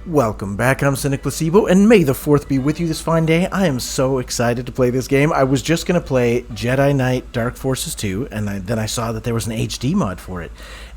Welcome back, I'm Cynic Placebo, and may the 4th be with you this fine day. I am so excited to play this game. I was just going to play Jedi Knight Dark Forces 2, and then I saw that there was an HD mod for it.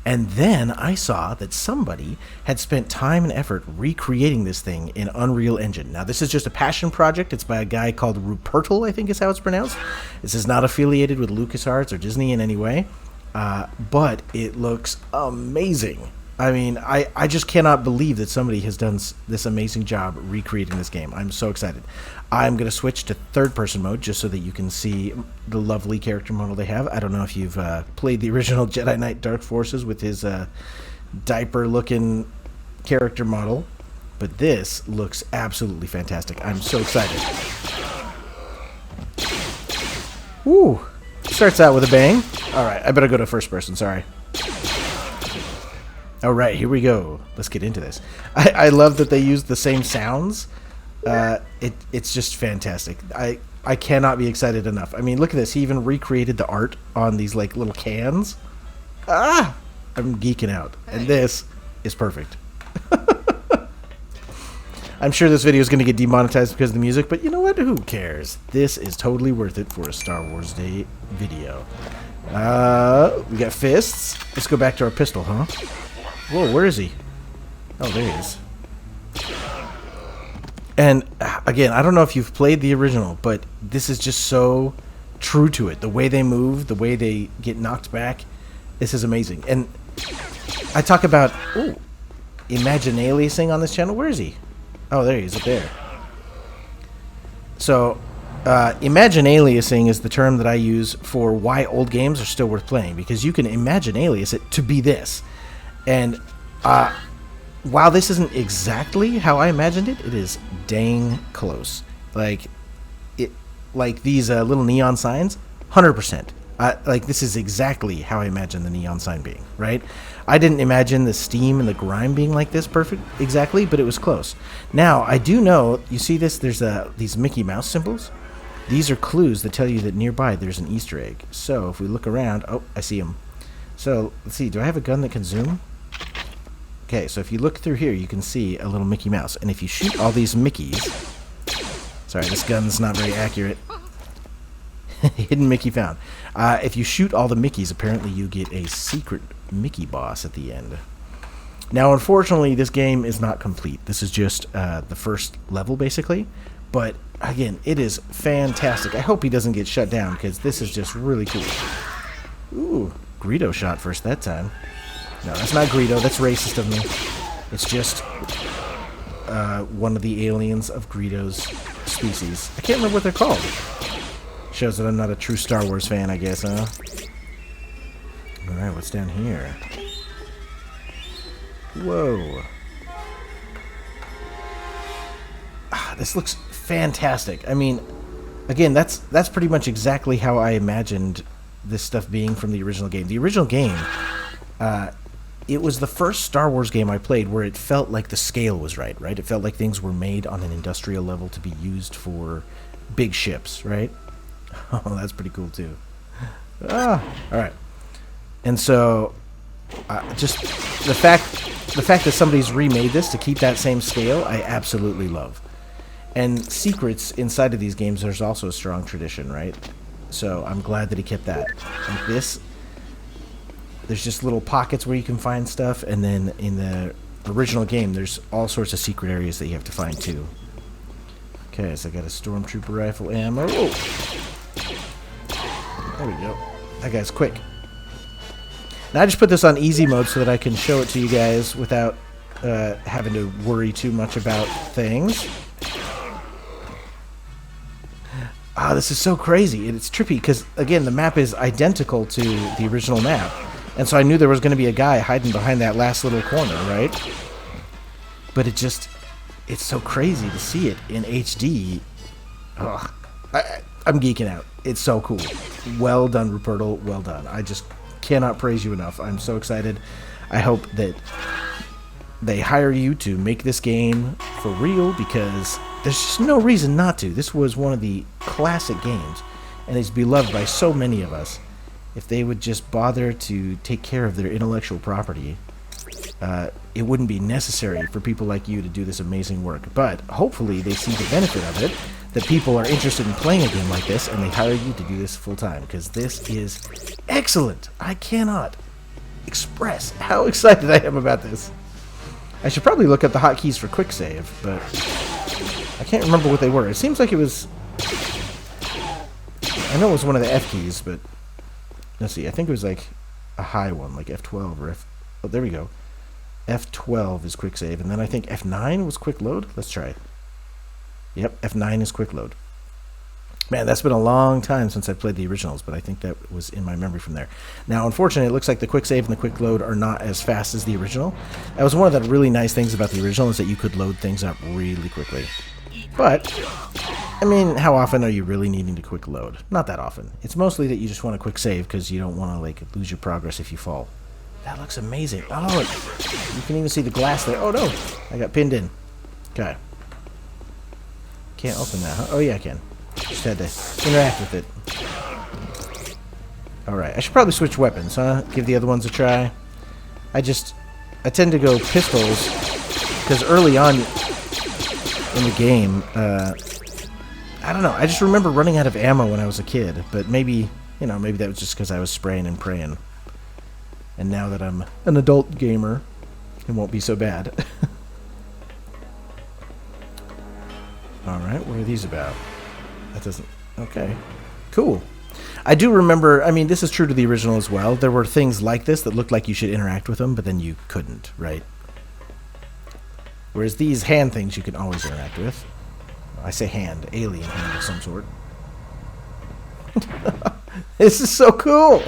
And then I saw that somebody had spent time and effort recreating this thing in Unreal Engine. Now, this is just a passion project. It's by a guy called Ruppertle, I think is how it's pronounced. This is not affiliated with LucasArts or Disney in any way, but it looks amazing. I mean, I just cannot believe that somebody has done this amazing job recreating this game. I'm so excited. I'm going to switch to third-person mode just so that you can see the lovely character model they have. I don't know if you've played the original Jedi Knight Dark Forces with his diaper-looking character model, but this looks absolutely fantastic. I'm so excited. Woo! Starts out with a bang. All right, I better go to first person, sorry. All right, here we go. Let's get into this. I love that they use the same sounds. It's just fantastic. I cannot be excited enough. I mean, look at this. He even recreated the art on these like little cans. Ah! I'm geeking out. And this is perfect. I'm sure this video is going to get demonetized because of the music, but you know what? Who cares? This is totally worth it for a Star Wars Day video. We got fists. Let's go back to our pistol, huh? Whoa, where is he? Oh, there he is. And, again, I don't know if you've played the original, but this is just so true to it. The way they move, the way they get knocked back, this is amazing. And I talk about, Imaginaliasing on this channel. Where is he? Oh, there he is, up there. So, Imaginaliasing is the term that I use for why old games are still worth playing, because you can Imaginalias it to be this. And while this isn't exactly how I imagined it, it is dang close. Like these little neon signs, 100%. Like this is exactly how I imagined the neon sign being, right? I didn't imagine the steam and the grime being like this perfect exactly, but it was close. Now, I do know, you see this, there's these Mickey Mouse symbols. These are clues that tell you that nearby there's an Easter egg. So if we look around, oh, I see them. So let's see, do I have a gun that can zoom? Okay, so if you look through here, you can see a little Mickey Mouse. And if you shoot all these Mickeys... Sorry, this gun's not very accurate. Hidden Mickey found. If you shoot all the Mickeys, apparently you get a secret Mickey boss at the end. Now, unfortunately, this game is not complete. This is just the first level, basically. But, again, it is fantastic. I hope he doesn't get shut down, because this is just really cool. Ooh, Greedo shot first that time. No, that's not Greedo. That's racist of me. It's just one of the aliens of Greedo's species. I can't remember what they're called. Shows that I'm not a true Star Wars fan, I guess, huh? Alright, what's down here? Whoa. This looks fantastic. I mean, again, that's pretty much exactly how I imagined this stuff being from the original game. The original game... it was the first Star Wars game I played where it felt like the scale was right? It felt like things were made on an industrial level to be used for big ships, right? Oh, that's pretty cool, too. Alright. And so, just the fact that somebody's remade this to keep that same scale, I absolutely love. And secrets inside of these games, there's also a strong tradition, right? So, I'm glad that he kept that. Like this... There's just little pockets where you can find stuff, and then in the original game, there's all sorts of secret areas that you have to find, too. Okay, so I got a Stormtrooper rifle ammo. Whoa. There we go. That guy's quick. Now, I just put this on easy mode so that I can show it to you guys without having to worry too much about things. This is so crazy. It's trippy, because, again, the map is identical to the original map. And so I knew there was going to be a guy hiding behind that last little corner, right? But it's so crazy to see it in HD. Ugh. I'm geeking out. It's so cool. Well done, Ruppertle. Well done. I just cannot praise you enough. I'm so excited. I hope that they hire you to make this game for real, because there's just no reason not to. This was one of the classic games, and it's beloved by so many of us. If they would just bother to take care of their intellectual property, it wouldn't be necessary for people like you to do this amazing work. But hopefully they see the benefit of it, that people are interested in playing a game like this, and they hire you to do this full time, because this is excellent. I cannot express how excited I am about this. I should probably look up the hotkeys for quick save, but I can't remember what they were. It seems like it was... I know it was one of the F keys, but let's see. I think it was like a high one, like F12 or F... Oh, there we go. F12 is quick save, and then I think F9 was quick load. Let's try it. Yep, F9 is quick load. Man, that's been a long time since I played the originals, but I think that was in my memory from there. Now, unfortunately, it looks like the quick save and the quick load are not as fast as the original. That was one of the really nice things about the original, is that you could load things up really quickly. But, I mean, how often are you really needing to quick load? Not that often. It's mostly that you just want a quick save because you don't want to, like, lose your progress if you fall. That looks amazing. Oh, you can even see the glass there. Oh, no. I got pinned in. Okay. Can't open that, huh? Oh, yeah, I can. Just had to interact with it. Alright, I should probably switch weapons, huh? Give the other ones a try. I tend to go pistols, because early on in the game, I don't know, I just remember running out of ammo when I was a kid, but maybe, you know, maybe that was just because I was spraying and praying. And now that I'm an adult gamer, it won't be so bad. Alright, what are these about? That doesn't... Okay. Cool. I do remember... I mean, this is true to the original as well. There were things like this that looked like you should interact with them, but then you couldn't, right? Whereas these hand things you can always interact with. I say hand. Alien hand of some sort. This is so cool!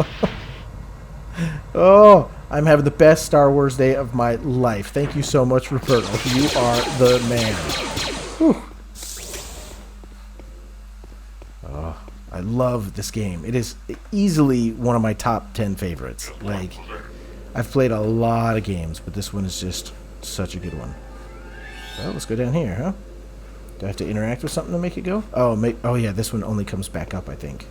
Oh, I'm having the best Star Wars day of my life. Thank you so much, Ruppertle. You are the man. Whew. I love this game. It is easily one of my top 10 favorites. Like, I've played a lot of games, but this one is just such a good one. Well, let's go down here, huh? Do I have to interact with something to make it go? Oh yeah, this one only comes back up, I think.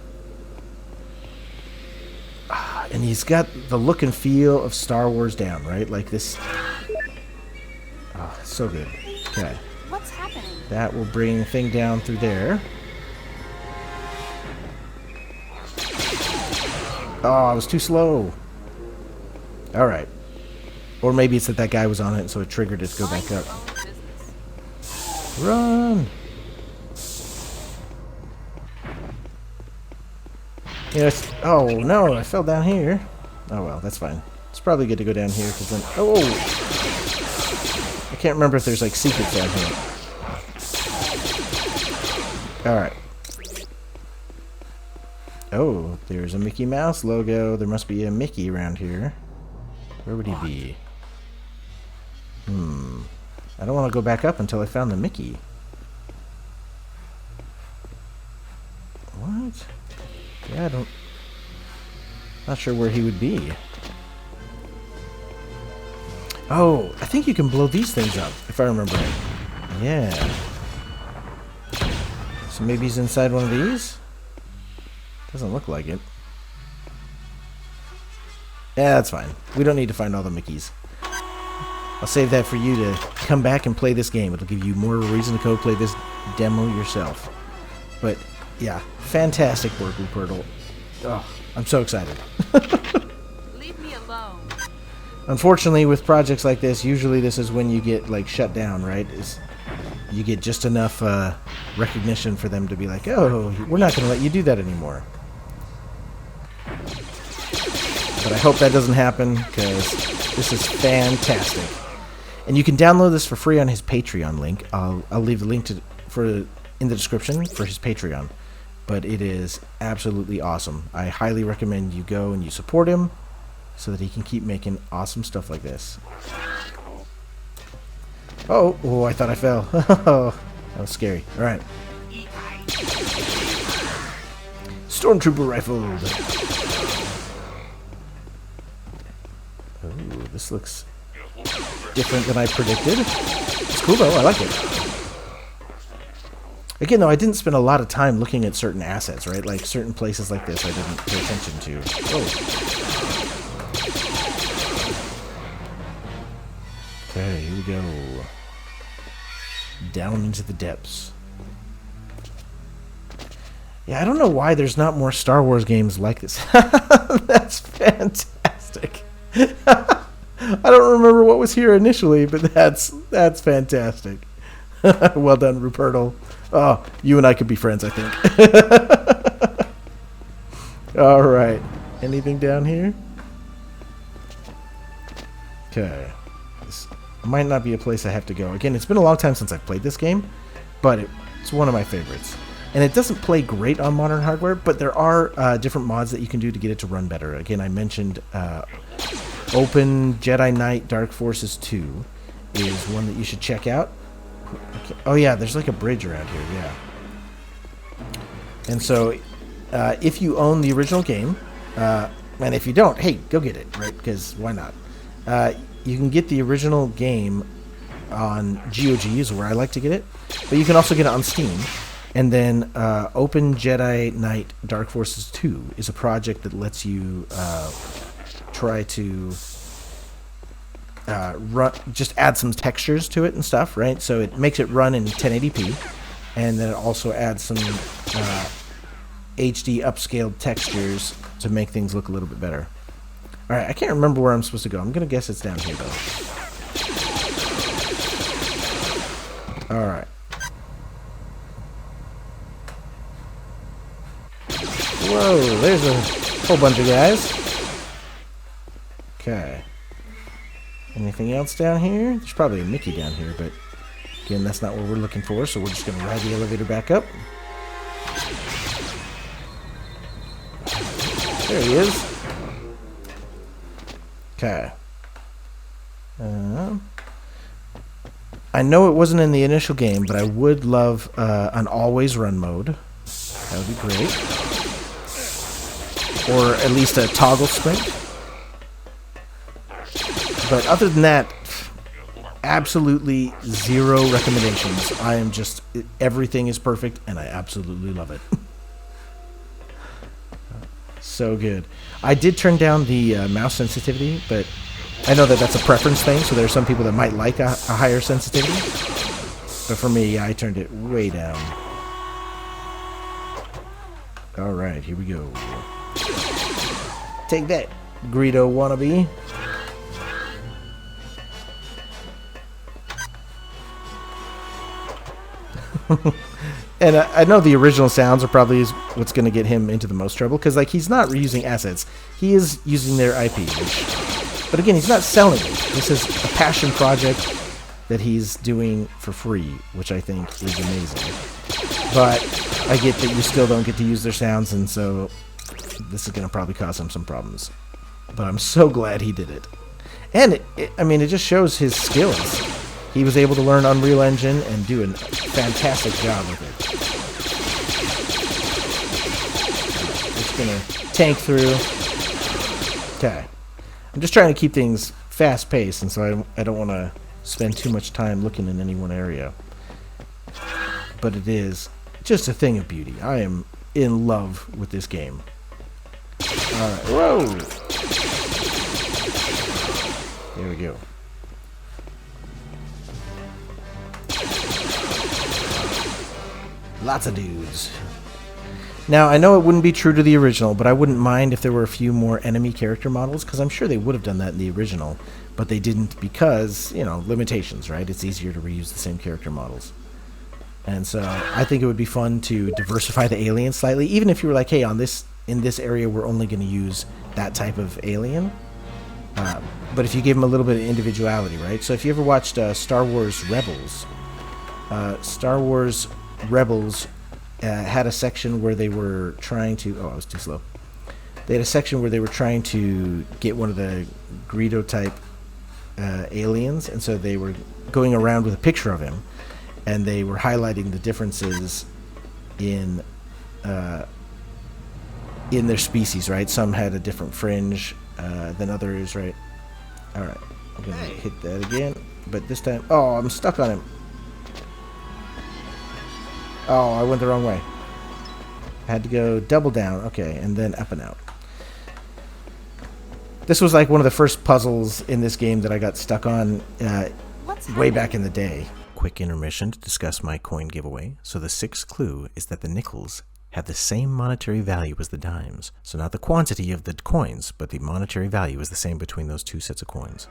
And he's got the look and feel of Star Wars down, right? Like this. Oh, so good. Okay. What's happening? That will bring the thing down through there. Oh, I was too slow. Alright. Or maybe it's that that guy was on it, so it triggered it to go back up. Run! Yes. Oh, no, I fell down here. Oh, well, that's fine. It's probably good to go down here, because then... Oh! I can't remember if there's, like, secrets down here. Alright. Oh, there's a Mickey Mouse logo. There must be a Mickey around here. Where would he be? I don't want to go back up until I found the Mickey. What? Yeah, I don't... Not sure where he would be. Oh, I think you can blow these things up, if I remember right. Yeah. So maybe he's inside one of these? Doesn't look like it. Yeah, that's fine. We don't need to find all the Mickeys. I'll save that for you to come back and play this game. It'll give you more reason to go play this demo yourself. But, yeah, fantastic work, Ruppertle. Oh, I'm so excited. Leave me alone. Unfortunately, with projects like this, usually this is when you get, like, shut down, right? You get just enough recognition for them to be like, oh, we're not going to let you do that anymore. But I hope that doesn't happen, because this is fantastic. And you can download this for free on his Patreon link. I'll leave the link in the description for his Patreon. But it is absolutely awesome. I highly recommend you go and you support him so that he can keep making awesome stuff like this. Oh, I thought I fell. Oh, that was scary. All right. Stormtrooper rifled. Oh, this looks different than I predicted. It's cool though. I like it. Again, though, I didn't spend a lot of time looking at certain assets, right? Like certain places like this I didn't pay attention to. Oh. Okay, here we go. Down into the depths. Yeah, I don't know why there's not more Star Wars games like this. That's fantastic. I don't remember what was here initially, but that's fantastic. Well done, Ruppertle. Oh, you and I could be friends, I think. All right. Anything down here? Okay. This might not be a place I have to go. Again, it's been a long time since I've played this game, but it's one of my favorites. And it doesn't play great on modern hardware, but there are different mods that you can do to get it to run better. Again, I mentioned Open Jedi Knight Dark Forces 2 is one that you should check out. Okay. Oh yeah, there's like a bridge around here, yeah. And so, if you own the original game, and if you don't, hey, go get it, right? Because why not? You can get the original game on GOG is where I like to get it, but you can also get it on Steam. And then Open Jedi Knight Dark Forces 2 is a project that lets you try to just add some textures to it and stuff, right? So it makes it run in 1080p, and then it also adds some HD upscaled textures to make things look a little bit better. All right, I can't remember where I'm supposed to go. I'm going to guess it's down here, though. All right. Whoa, there's a whole bunch of guys. Okay. Anything else down here? There's probably a Mickey down here, but again, that's not what we're looking for, so we're just going to ride the elevator back up. There he is. Okay. I know it wasn't in the initial game, but I would love an always run mode. That would be great. Or at least a toggle sprint. But other than that, absolutely zero recommendations. I am just, everything is perfect, and I absolutely love it. So good. I did turn down the mouse sensitivity, but I know that that's a preference thing, so there are some people that might like a higher sensitivity. But for me, I turned it way down. All right, here we go. Take that, Greedo wannabe. And I know the original sounds are probably what's going to get him into the most trouble, because like he's not reusing assets, he is using their IP. But again, he's not selling it. This is a passion project that he's doing for free, which I think is amazing. But I get that you still don't get to use their sounds, and so this is going to probably cause him some problems. But I'm so glad he did it. And I mean, it just shows his skills. He was able to learn Unreal Engine and do a fantastic job with it. Just gonna tank through. Okay. I'm just trying to keep things fast-paced, and so I don't want to spend too much time looking in any one area. But it is just a thing of beauty. I am in love with this game. Alright, whoa! There we go. Lots of dudes. Now, I know it wouldn't be true to the original, but I wouldn't mind if there were a few more enemy character models, because I'm sure they would have done that in the original, but they didn't because, you know, limitations, right? It's easier to reuse the same character models. And so I think it would be fun to diversify the aliens slightly, even if you were like, hey, in this area we're only going to use that type of alien. But if you give them a little bit of individuality, right? So if you ever watched Star Wars Rebels, Star Wars Rebels had a section where they were trying to... Oh, I was too slow. They had a section where they were trying to get one of the Greedo-type aliens, and so they were going around with a picture of him, and they were highlighting the differences in their species, right? Some had a different fringe than others, right? All right, I'm going to hit that again, but this time... Oh, I'm stuck on him. Oh, I went the wrong way. I had to go double down. Okay, and then up and out. This was like one of the first puzzles in this game that I got stuck on way back in the day. Quick intermission to discuss my coin giveaway. So the sixth clue is that the nickels have the same monetary value as the dimes. So not the quantity of the coins, but the monetary value is the same between those two sets of coins.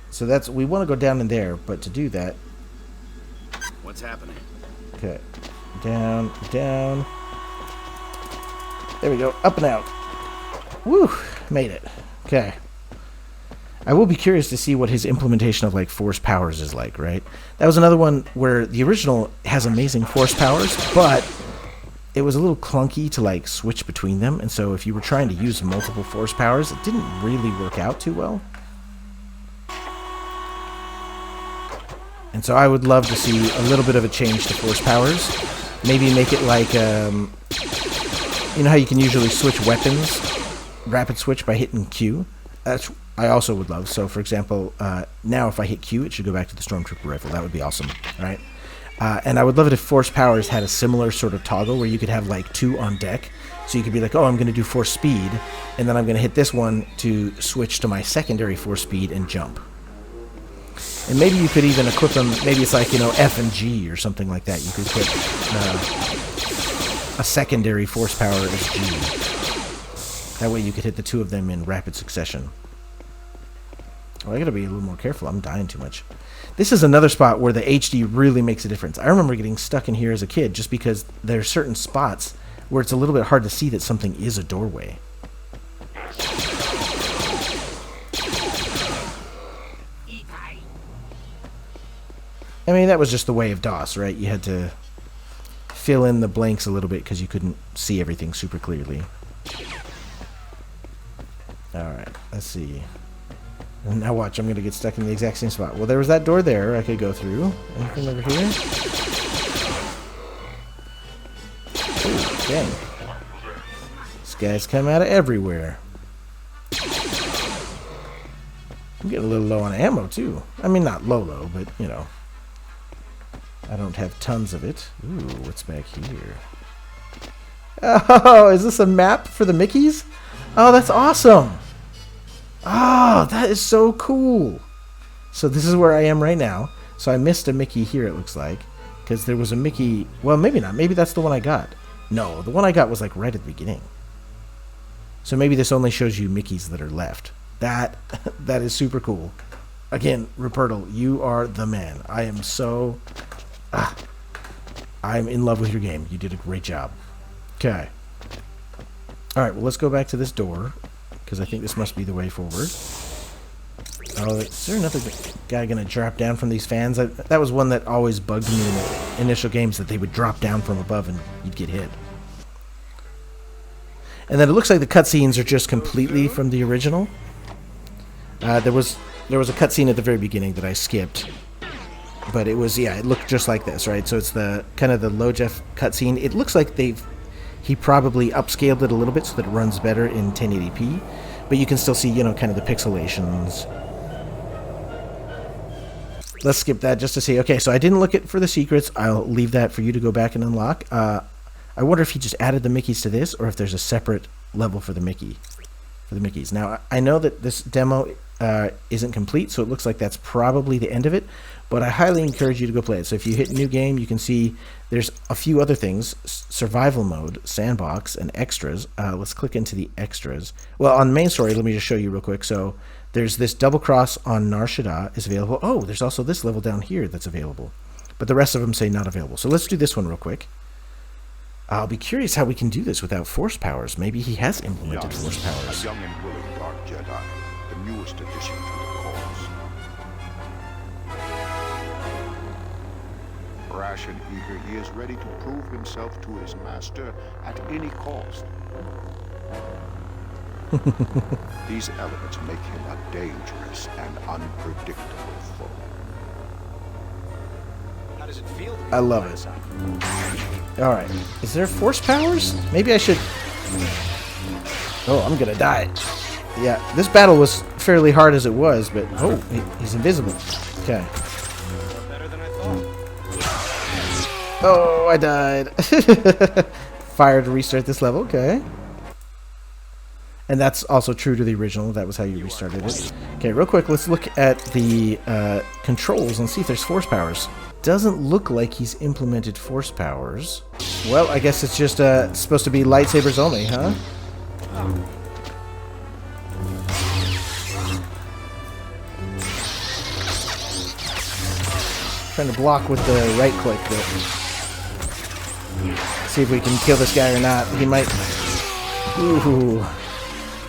So we want to go down in there, but to do that... What's happening? Okay. Down, down. There we go. Up and out. Woo! Made it. Okay. I will be curious to see what his implementation of like force powers is like, right? That was another one where the original has amazing force powers, but it was a little clunky to like switch between them, and so if you were trying to use multiple force powers, it didn't really work out too well. And so I would love to see a little bit of a change to force powers. Maybe make it like, you know how you can usually switch weapons, rapid switch by hitting Q? That's I also would love. So, for example, now if I hit Q, it should go back to the Stormtrooper rifle. That would be awesome, right? And I would love it if Force Powers had a similar sort of toggle where you could have like 2 on deck. So you could be like, oh, I'm going to do Force Speed, and then I'm going to hit this one to switch to my secondary Force Speed and jump. And maybe you could even equip them, maybe it's like, you know, F and G or something like that. You could equip a secondary Force Power as G. That way you could hit the 2 of them in rapid succession. Oh, I gotta be a little more careful. I'm dying too much. This is another spot where the HD really makes a difference. I remember getting stuck in here as a kid just because there are certain spots where it's a little bit hard to see that something is a doorway. I mean, that was just the way of DOS, right? You had to fill in the blanks a little bit because you couldn't see everything super clearly. Alright, let's see. And now watch, I'm going to get stuck in the exact same spot. Well, there was that door there I could go through. Anything over here? Ooh, dang. These guys come out of everywhere. I'm getting a little low on ammo, too. I mean, not low, but, you know. I don't have tons of it. Ooh, what's back here? Oh, is this a map for the Mickeys? Oh, that's awesome. Oh, that is so cool. So this is where I am right now. So I missed a Mickey here, it looks like. Because there was a Mickey... Well, maybe not. Maybe that's the one I got. No, the one I got was like right at the beginning. So maybe this only shows you Mickeys that are left. That is super cool. Again, Ruppertle, you are the man. I am so... I'm in love with your game. You did a great job. Okay. Alright, well, let's go back to this door. Because I think this must be the way forward. Oh, is there another guy going to drop down from these fans? That was one that always bugged me in the initial games, that they would drop down from above and you'd get hit. And then it looks like the cutscenes are just completely from the original. There was a cutscene at the very beginning that I skipped. But it was, yeah, it looked just like this, right? So it's the kind of the low-def cutscene. It looks like he probably upscaled it a little bit so that it runs better in 1080p. But you can still see, you know, kind of the pixelations. Let's skip that just to see. Okay, so I didn't look for the secrets. I'll leave that for you to go back and unlock. I wonder if he just added the Mickeys to this, or if there's a separate level for the Mickeys. Now, I know that this demo isn't complete, so it looks like that's probably the end of it. But I highly encourage you to go play it. So if you hit new game, you can see there's a few other things. Survival mode, sandbox, and extras. Let's click into the extras. Well, on the main story, let me just show you real quick. So there's this double cross on Nar Shaddaa is available. Oh, there's also this level down here that's available. But the rest of them say not available. So let's do this one real quick. I'll be curious how we can do this without force powers. Maybe he has implemented force powers. A young and willing Dark Jedi, the newest addition to the cause. Rash and eager, he is ready to prove himself to his master at any cost. These elements make him a dangerous and unpredictable foe. How does it feel to be I love it. Alright. Is there force powers? Maybe I should... Oh, I'm gonna die. Yeah, this battle was fairly hard as it was, but... Oh, he's invisible. Okay. better than I thought? Oh, I died. Fire to restart this level, okay. And that's also true to the original. That was how you restarted it. Okay, real quick, let's look at the controls and see if there's force powers. Doesn't look like he's implemented force powers. Well, I guess it's just supposed to be lightsabers only, huh? Trying to block with the right click. See if we can kill this guy or not. He might... Ooh.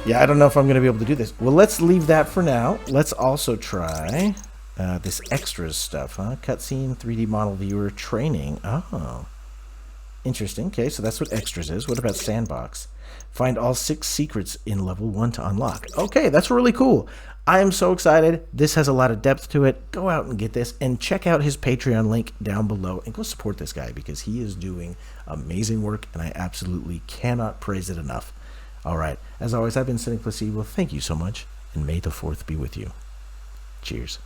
Yeah, I don't know if I'm going to be able to do this. Well, let's leave that for now. Let's also try this extras stuff, huh? Cutscene, 3D model viewer, training. Oh. Interesting. Okay, so that's what extras is. What about sandbox? Find all 6 secrets in level 1 to unlock. Okay, that's really cool. I am so excited. This has a lot of depth to it. Go out and get this and check out his Patreon link down below and go support this guy because he is doing amazing work and I absolutely cannot praise it enough. All right, as always, I've been Cynic Plus Evil. Thank you so much, and may the 4th be with you. Cheers.